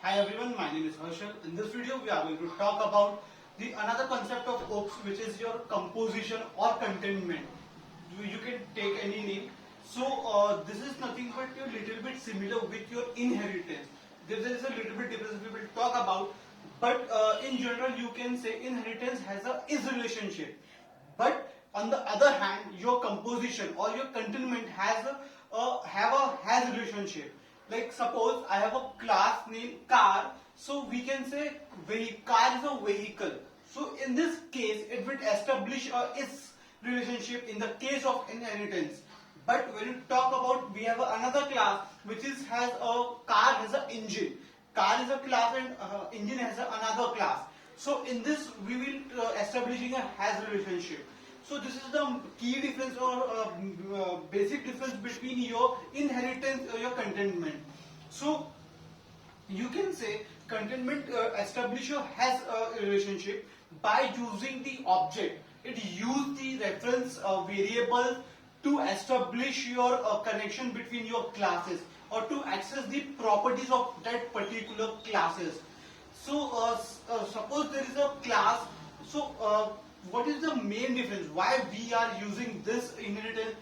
Hi everyone, my name is Harshal. In this video, we are going to talk about the another concept of OPS, which is your composition or contentment. You can take any name. So this is nothing but a little bit similar with your inheritance. There is a little bit difference we will talk about, but in general, you can say inheritance has a is relationship. But on the other hand, your composition or your contentment has a has relationship. Like suppose I have a class named car, so we can say car is a vehicle. So in this case, it will establish its relationship in the case of inheritance. But when you talk about, we have another class which is has a car has an engine. Car is a class and engine has another class. So in this we will establishing a has relationship. So this is the key difference or basic difference between your inheritance or your contentment. So you can say contentment establisher has a relationship by using the object. It use the reference variable to establish your connection between your classes or to access the properties of that particular classes. So suppose there is a class. So what is the main difference? Why we are using this inheritance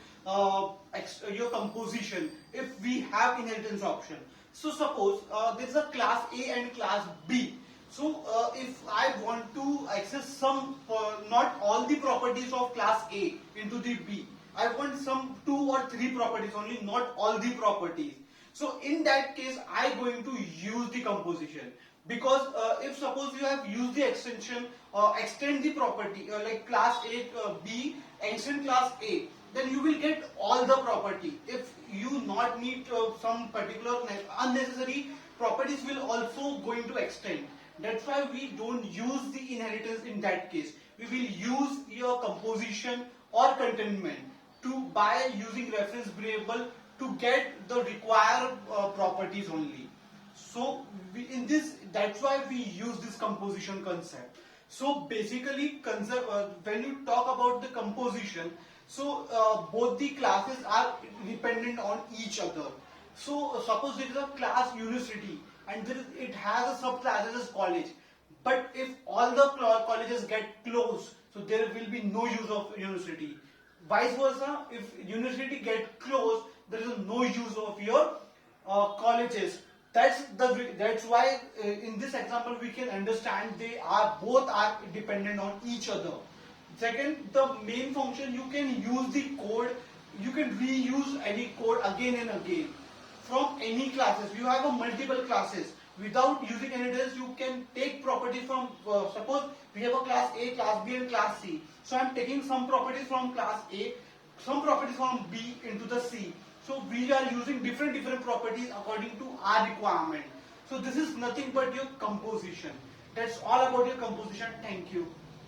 your composition if we have inheritance option? So suppose there is a class A and class B. So if I want to access some, not all the properties of class A into the B, I want some 2 or 3 properties only, not all the properties. So in that case, I going to use the composition, because if suppose you have used the extension extend the property like class A B extend class A, then you will get all the property. If you not need some particular unnecessary properties will also going to extend. That's why we don't use the inheritance in that case. We will use your composition or contentment to by using reference variable to get the required properties only. So in this, that's why we use this composition concept. So basically, when you talk about the composition, so both the classes are dependent on each other. So suppose there is a class university and it has a subclasses as college. But if all the colleges get closed, so there will be no use of university. Vice versa, if university get closed, there is no use of your colleges. That's why in this example we can understand they are both are dependent on each other. Second, the main function, you can use the code, you can reuse any code again and again from any classes. You have a multiple classes. Without using inheritance, you can take properties from, suppose we have a class A, class B and class C. So I am taking some properties from class A, some properties from B into the C. So we are using different properties according to our requirement. So this is nothing but your composition. That's all about your composition. Thank you.